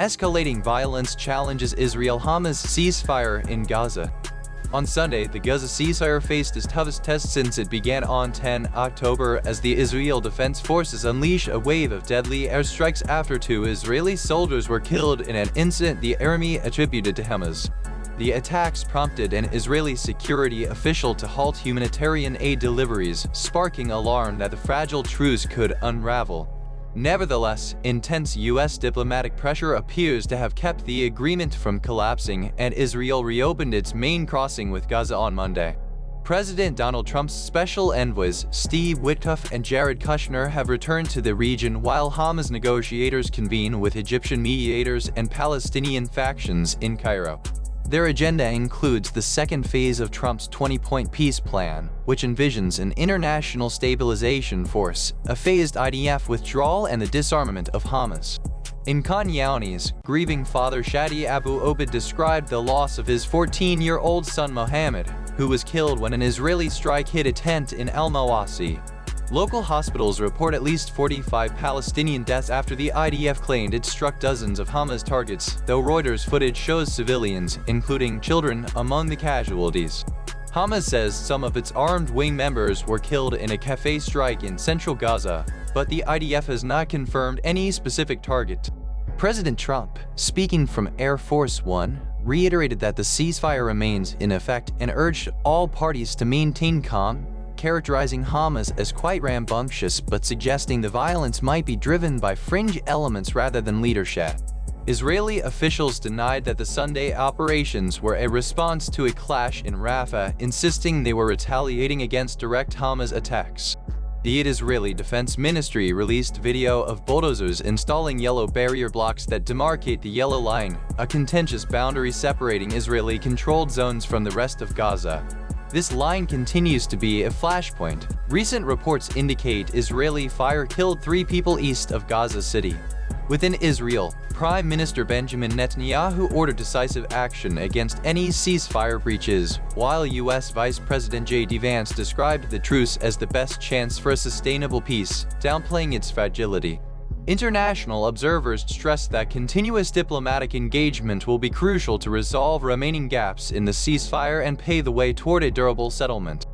Escalating violence challenges Israel-Hamas ceasefire in Gaza. On Sunday, the Gaza ceasefire faced its toughest test since it began on 10 October as the Israel Defense Forces unleashed a wave of deadly airstrikes after 2 Israeli soldiers were killed in an incident the army attributed to Hamas. The attacks prompted an Israeli security official to halt humanitarian aid deliveries, sparking alarm that the fragile truce could unravel. Nevertheless, intense U.S. diplomatic pressure appears to have kept the agreement from collapsing, and Israel reopened its main crossing with Gaza on Monday. President Donald Trump's special envoys Steve Witkoff and Jared Kushner have returned to the region while Hamas negotiators convene with Egyptian mediators and Palestinian factions in Cairo. Their agenda includes the second phase of Trump's 20-point peace plan, which envisions an international stabilization force, a phased IDF withdrawal, and the disarmament of Hamas. In Khan Younis, grieving father Shadi Abu Obed described the loss of his 14-year-old son Mohammed, who was killed when an Israeli strike hit a tent in Al-Mawasi. Local hospitals report at least 45 Palestinian deaths after the IDF claimed it struck dozens of Hamas targets, though Reuters footage shows civilians, including children, among the casualties. Hamas says some of its armed wing members were killed in a cafe strike in central Gaza, but the IDF has not confirmed any specific target. President Trump, speaking from Air Force One, reiterated that the ceasefire remains in effect and urged all parties to maintain calm, characterizing Hamas as quite rambunctious but suggesting the violence might be driven by fringe elements rather than leadership. Israeli officials denied that the Sunday operations were a response to a clash in Rafah, insisting they were retaliating against direct Hamas attacks. The Israeli Defense Ministry released video of bulldozers installing yellow barrier blocks that demarcate the Yellow Line, a contentious boundary separating Israeli-controlled zones from the rest of Gaza. This line continues to be a flashpoint. Recent reports indicate Israeli fire killed 3 people east of Gaza City. Within Israel, Prime Minister Benjamin Netanyahu ordered decisive action against any ceasefire breaches, while U.S. Vice President J.D. Vance described the truce as the best chance for a sustainable peace, downplaying its fragility. International observers stress that continuous diplomatic engagement will be crucial to resolve remaining gaps in the ceasefire and pave the way toward a durable settlement.